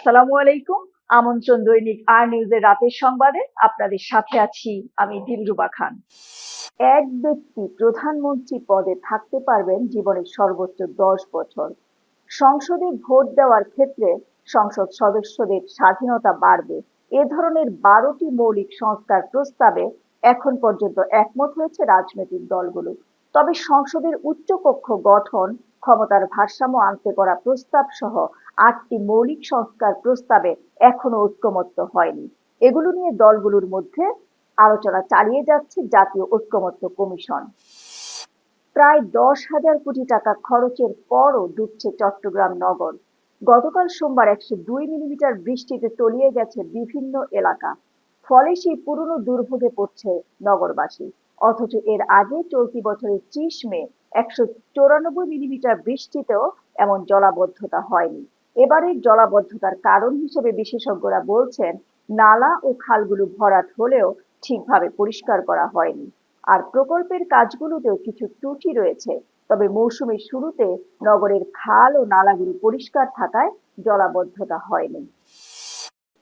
আসসালামু আলাইকুম। আমন্ত্রণ দৈনিক আর নিউজের রাতের সংবাদে আপনাদের সাথে আছি আমি দিলরুবা খান। এক ব্যক্তি প্রধানমন্ত্রী পদে থাকতে পারবেন জীবনের সর্বোচ্চ 10 বছর। সংসদে ভোট দেওয়ার ক্ষেত্রে সংসদ সদস্যদের স্বাধীনতা বাড়বে। এ ধরনের 12টি মৌলিক সংস্কার প্রস্তাবে এখন পর্যন্ত একমত হয়েছে রাজনৈতিক দলগুলো। তবে সংসদের উচ্চকক্ষ গঠন, ক্ষমতার ভারসাম্য আনতে করা প্রস্তাব সহ 8টি মৌলিক সংস্কার প্রস্তাবে এখনো ঐকমত্য হয়নি। এগুলো নিয়ে দলগুলোর মধ্যে আলোচনা চালিয়ে যাচ্ছে জাতীয় ঐকমত্য কমিশন। প্রায় 10,000 কোটি টাকা খরচের পরও ডুবছে চট্টগ্রাম নগর। গতকাল সোমবার 102 মিলিমিটার বৃষ্টিতে তলিয়ে গেছে বিভিন্ন এলাকা। ফলে সেই পুরনো দুর্ভোগে পড়ছে নগরবাসী। অথচ এর আগে চলতি বছরের 30 মে 194 মিলিমিটার বৃষ্টিতেও এমন জলাবদ্ধতা হয়নি। এবারের জলাবদ্ধতার কারণ হিসেবে বিশেষজ্ঞরা বলছেন, নালা ও খালগুলো ভরাট হলেও ঠিকভাবে পরিষ্কার করা হয়নি। আর প্রকল্পের কাজগুলোতেও কিছু ত্রুটি রয়েছে। তবে মৌসুমের শুরুতে নগরের খাল ও নালাগুলো পরিষ্কার থাকায় জলাবদ্ধতা হয়নি।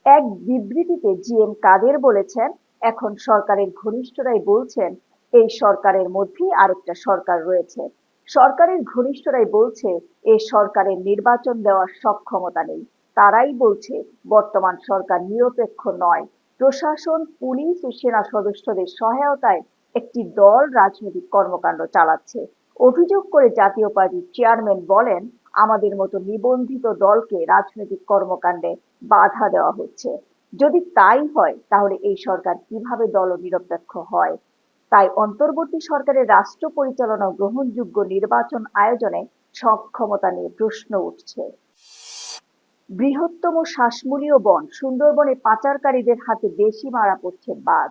এক বিবৃতিতে জিএম কাদের বলেছেন, এখন সরকারের ঘনিষ্ঠরাই বলছেন এই সরকারের মধ্যেই আরেকটা সরকার রয়েছে। সরকারের ঘনিষ্ঠরাই বলছে এই সরকারের নির্বাচন দেওয়ার সক্ষমতা নেই। তারাই বলছে বর্তমান সরকার নিরপেক্ষ নয়। প্রশাসন, পুলিশ ও সেনা সদস্যদের সহায়তায় একটি দল রাজনৈতিক কর্মকাণ্ড চালাচ্ছে। অভিযোগ করে জাতীয় পার্টির চেয়ারম্যান বলেন, আমাদের মতো নিবন্ধিত দলকে রাজনৈতিক কর্মকাণ্ডে বাধা দেওয়া হচ্ছে। যদি তাই হয় তাহলে এই সরকার কিভাবে দলনিরপেক্ষ হয়? তাই অন্তর্বর্তী সরকারের রাষ্ট্র পরিচালনা গ্রহণযোগ্য নির্বাচন আয়োজনে সক্ষমতা নিয়ে প্রশ্ন উঠছে। বৃহত্তম শ্বাসমূলীয় বন সুন্দরবনে পাচারকারীদের হাতে বেশি মারা পড়ছে বাঘ।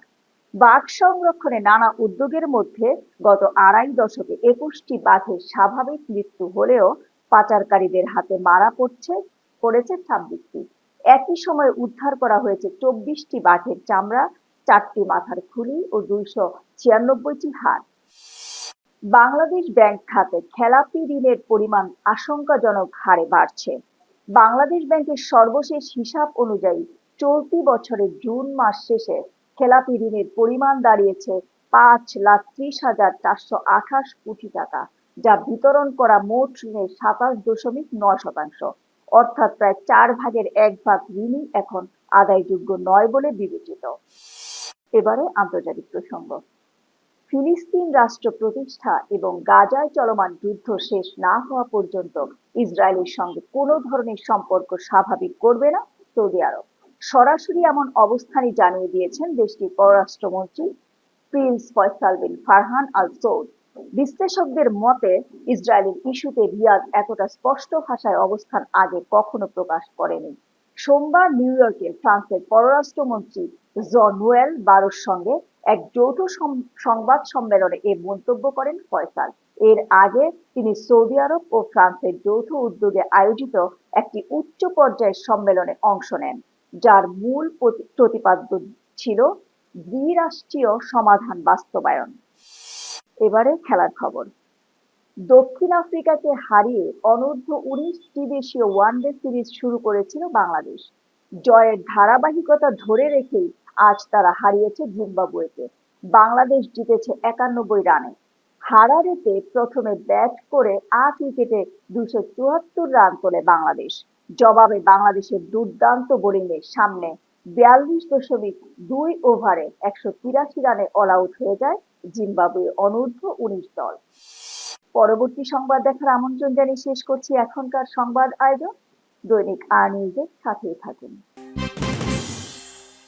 বাঘ সংরক্ষণে নানা উদ্যোগের মধ্যে গত আড়াই দশকে 21টি বাঘের স্বাভাবিক মৃত্যু হলেও পাচারকারীদের হাতে মারা পড়েছে 26টি। একই সময়ে উদ্ধার করা হয়েছে 24টি বাঘের চামড়া, 4টি মাথার খুলি ও 296টি হাড়। বাংলাদেশ ব্যাংক খাতে খেলাপি ঋণের পরিমাণ আশঙ্কাজনক হারে বাড়ছে। বাংলাদেশ ব্যাংকের সর্বশেষ হিসাব অনুযায়ী চলতি বছরের জুন মাস শেষে খেলাপি ঋণের পরিমাণ দাঁড়িয়েছে 5,30,428 কোটি টাকা, যা বিতরণ করা মোট ঋণের 27.9%। অর্থাৎ প্রায় 1/4 ঋণই এখন আদায়যোগ্য নয় বলে বিবেচিত। এবারে আন্তর্জাতিক প্রসঙ্গ। ফিলিস্তিন রাষ্ট্র প্রতিষ্ঠা এবং গাজায় চলমান যুদ্ধ শেষ না হওয়া পর্যন্ত ইসরায়েলের সঙ্গে কোনো ধরনের সম্পর্ক স্বাভাবিক করবে না সৌদি আরব। সরাসরি এমন অবস্থানই জানিয়ে দিয়েছেন দেশটির পররাষ্ট্রমন্ত্রী প্রিন্স ফয়সাল বিন ফারহান আল সৌদ। বিশ্লেষকদের মতে, ইসরায়েলের ইস্যুতে রিয়াদ এতটা স্পষ্ট ভাষায় অবস্থান আগে কখনো প্রকাশ করেনি। সোমবার নিউ ইয়র্কে ফ্রান্সের পররাষ্ট্রমন্ত্রী জন নোয়েল বারোর সঙ্গে এক যৌথ সংবাদ সম্মেলনে এ মন্তব্য করেন ফয়সাল। এর আগে তিনি সৌদি আরব ও ফ্রান্সের যৌথ উদ্যোগে আয়োজিত একটি উচ্চ পর্যায়ের সম্মেলনে অংশ নেন, যার মূল প্রতিপাদ্য ছিল দ্বিরাষ্ট্রীয় সমাধান বাস্তবায়ন। এবারে খেলার খবর। দক্ষিণ আফ্রিকাকে হারিয়ে অনূর্ধ্ব-19 ত্রিদেশীয় ওয়ানডে সিরিজ শুরু করেছিল বাংলাদেশ। জয়ের ধারাবাহিকতা ধরে রেখেই আজ তারা হারিয়েছে জিম্বাবুয়েকে। বাংলাদেশ জিতেছে 91 রানে। হারারেতে প্রথমে ব্যাট করে 8 উইকেটে 274 রান তোলে বাংলাদেশ। জবাবে বাংলাদেশের দুর্দান্ত বোলিংয়ের সামনে 42.2 ওভারে 183 রানে অল আউট হয়ে যায় জিম্বাবুয়ে অনূর্ধ্ব-19 দল। পরবর্তী সংবাদ দেখার আমন্ত্রণ জানিয়ে শেষ করছি এখনকার সংবাদ আয়োজন। দৈনিক আর নিউজের সাথেই থাকুন।